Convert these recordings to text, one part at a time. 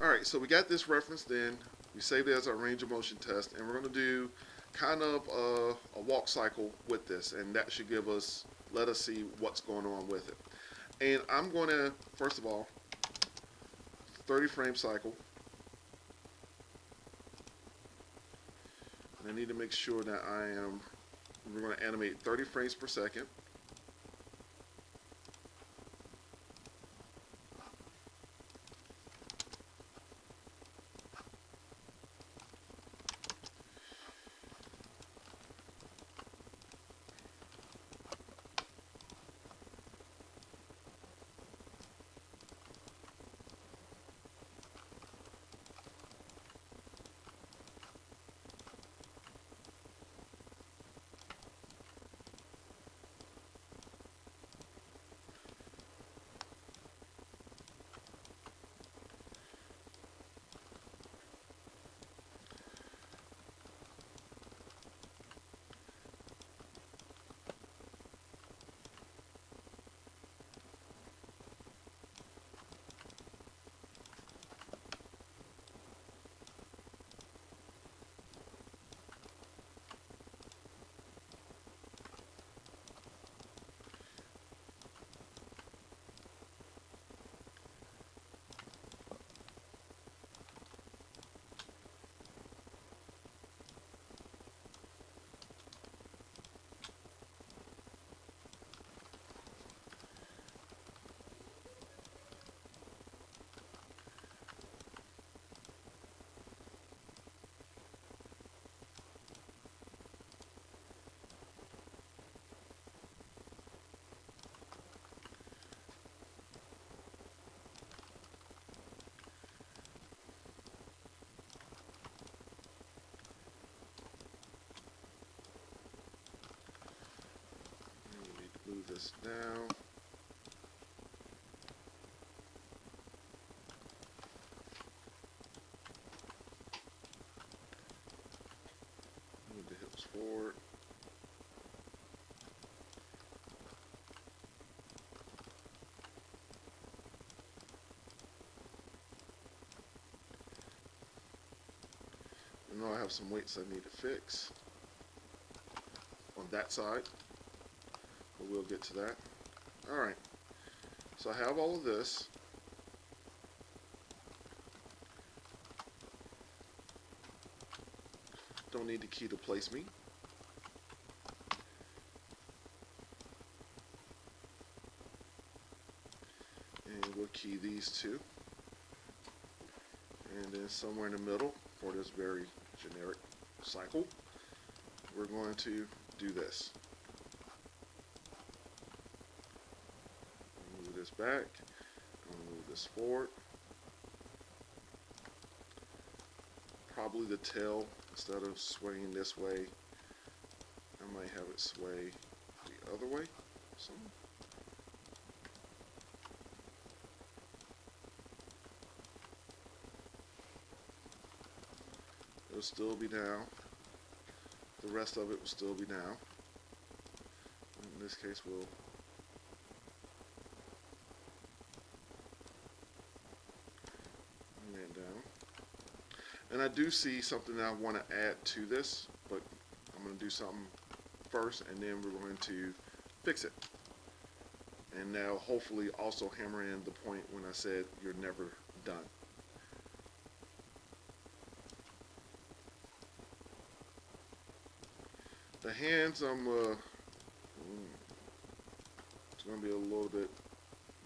Alright, so we got this referenced in. We saved it as our range of motion test, and we're going to do kind of a walk cycle with this, and that should let us see what's going on with it. And I'm going to, first of all, 30 frame cycle. And I need to make sure that we're going to animate 30 frames per second. Move this down. Move the hips forward. I know I have some weights I need to fix on that side. But we'll get to that. Alright, so I have all of this. Don't need the key to place me. And we'll key these two. And then somewhere in the middle, for this very generic cycle, we're going to do this. Move this back, move this forward. Probably the tail, instead of swaying this way, I might have it sway the other way. It'll still be down. The rest of it will still be down. In this case, we'll bring that down. And I do see something that I want to add to this, but I'm going to do something first, and then we're going to fix it. And now hopefully also hammer in the point when I said you're never done. The hands, it's going to be a little bit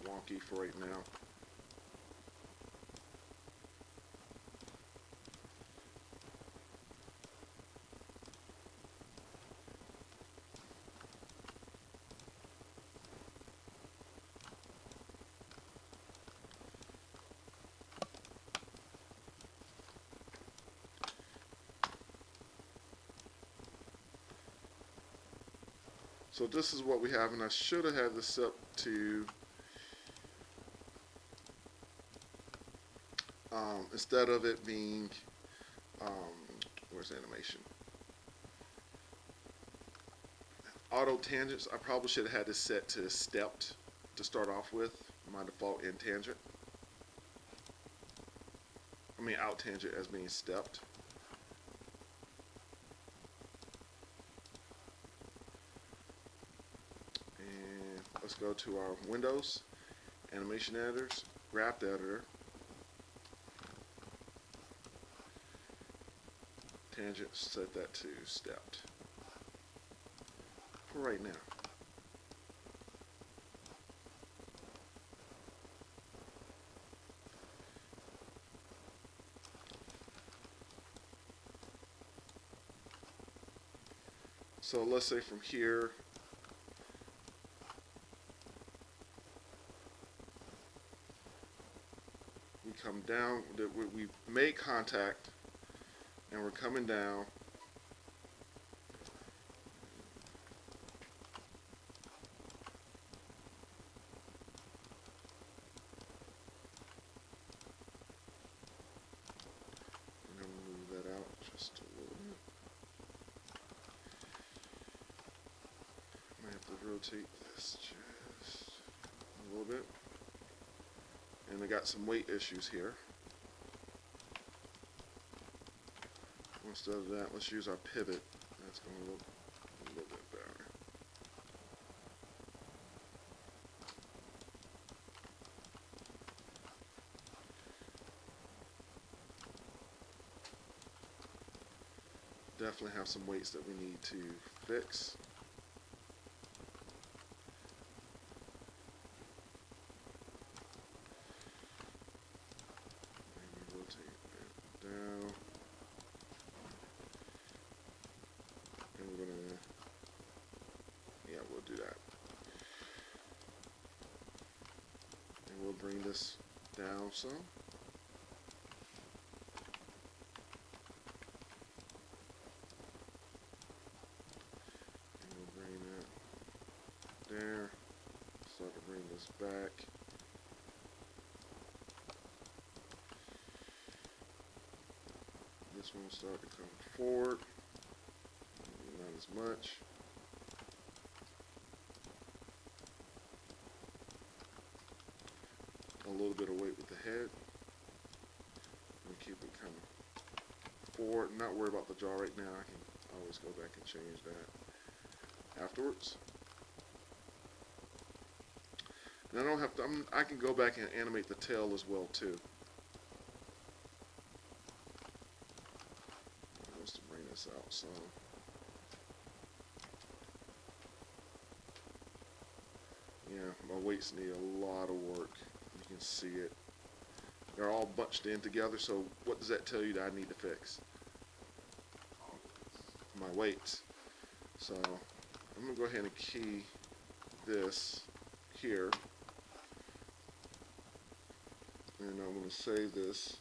wonky for right now. So this is what we have, and I should have had this set to, instead of it being, where's animation? Auto tangents, I probably should have had this set to stepped to start off with, my default in tangent. out tangent as being stepped. And let's go to our Windows, Animation Editors, Graph Editor, tangent, set that to stepped for right now. So let's say from here, we come down, we make contact, and we're coming down. I'm going to move that out just a little bit. Might have to rotate this just a little bit. And I got some weight issues here. Instead of that, let's use our pivot. That's going to look a little bit better. Definitely have some weights that we need to fix. Maybe rotate that down. And we're gonna, yeah, we'll do that. And we'll bring this down some. And we'll bring that there. Start to bring this back. This one will start to come forward. Not as much. A little bit of weight with the head. And keep it kind of forward. Not worry about the jaw right now. I can always go back and change that afterwards. And I don't have to. I can go back and animate the tail as well too. Just to bring this out some. Yeah, my weights need a lot of work. You can see it. They're all bunched in together, so what does that tell you that I need to fix? My weights. So I'm going to go ahead and key this here. And I'm going to save this.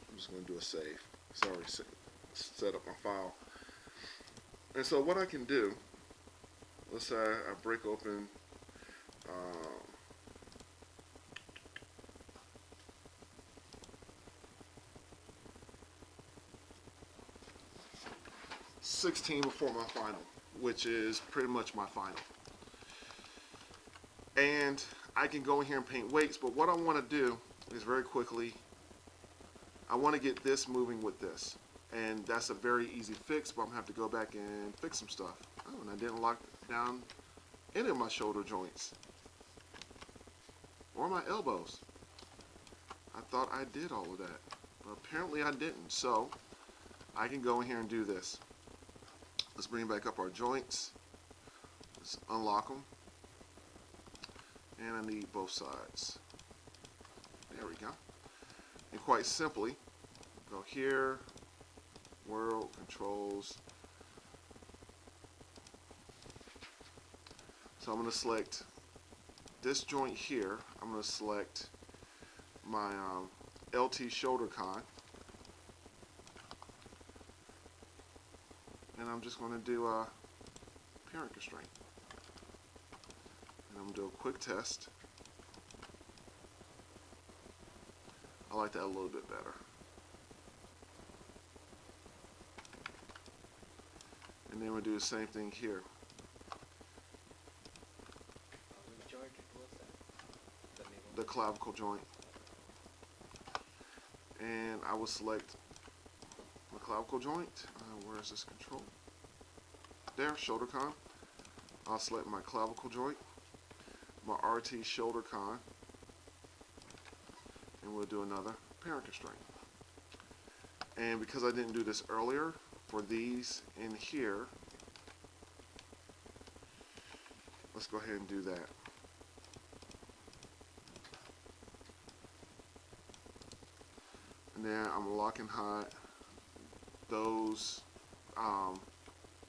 I'm just going to do a save. It's already set up my file. And so what I can do, let's say I break open 16 before my final, which is pretty much my final. And I can go in here and paint weights, but what I want to do is very quickly, I want to get this moving with this. And that's a very easy fix, but I'm going to have to go back and fix some stuff. Oh, and I didn't lock down any of my shoulder joints. Or my elbows. I thought I did all of that, but apparently I didn't. So I can go in here and do this. Let's bring back up our joints. Let's unlock them. And I need both sides. There we go. And quite simply, go here, world, controls. So I'm going to select this joint here. I'm going to select my LT shoulder con. And I'm just going to do a parent constraint. And I'm going to do a quick test. I like that a little bit better. And then we'll do the same thing here. the clavicle joint, and I will select my clavicle joint. Where is this control? There, shoulder con. I'll select my clavicle joint, my RT shoulder con, and we'll do another parent constraint. And because I didn't do this earlier, for these in here, let's go ahead and do that. And then I'm gonna lock and hide those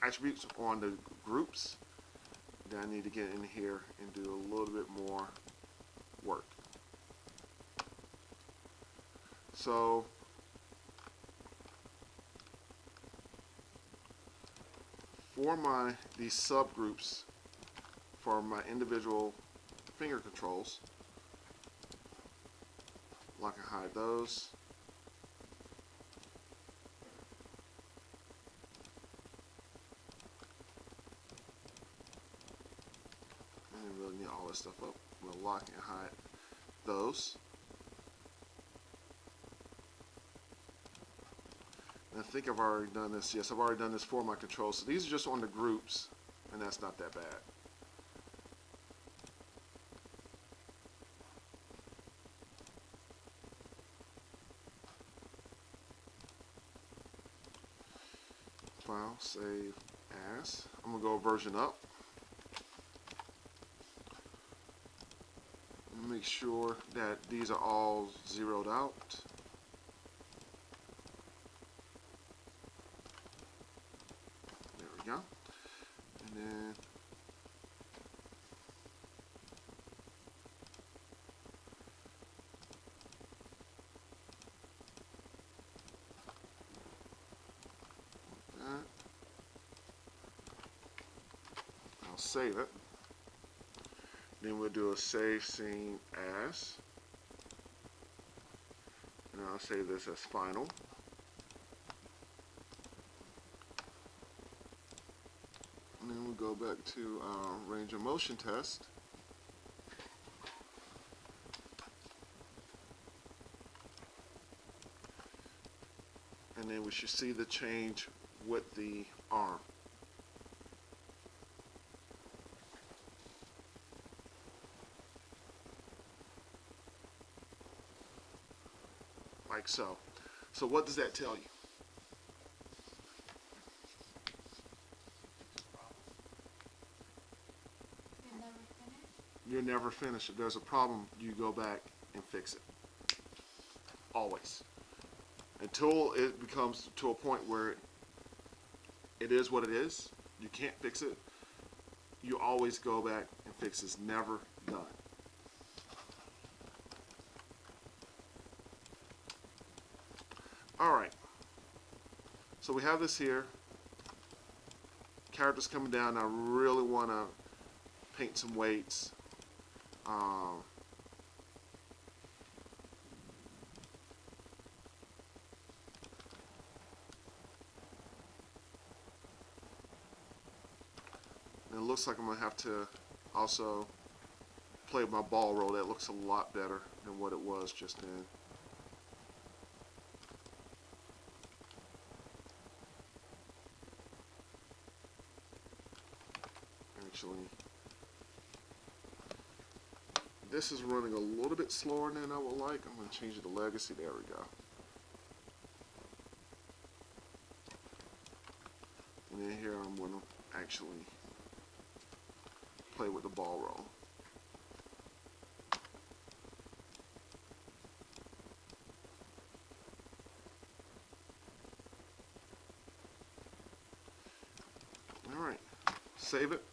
attributes on the groups. Then I need to get in here and do a little bit more work. So for these subgroups for my individual finger controls, lock and hide those. And we'll need all this stuff up. We'll lock and hide those. And I think I've already done this. Yes, I've already done this for my controls. So these are just on the groups, and that's not that bad. File, save as. I'm going to go version up. Make sure that these are all zeroed out. There we go. And then that. I'll save it. Then we'll do a save scene as, and I'll save this as final. And then we'll go back to our range of motion test. And then we should see the change with the arm. Like so. So what does that tell you? You're never finished. If there's a problem, you go back and fix it. Always. Until it becomes to a point where it is what it is, you can't fix it, you always go back and fix it. It's never done. Alright, so we have this here, characters coming down. I really want to paint some weights. And it looks like I'm going to have to also play with my ball roll. That looks a lot better than what it was just then. Actually, this is running a little bit slower than I would like. I'm going to change it to legacy. There we go. And then here I'm going to actually play with the ball roll. Alright, save it.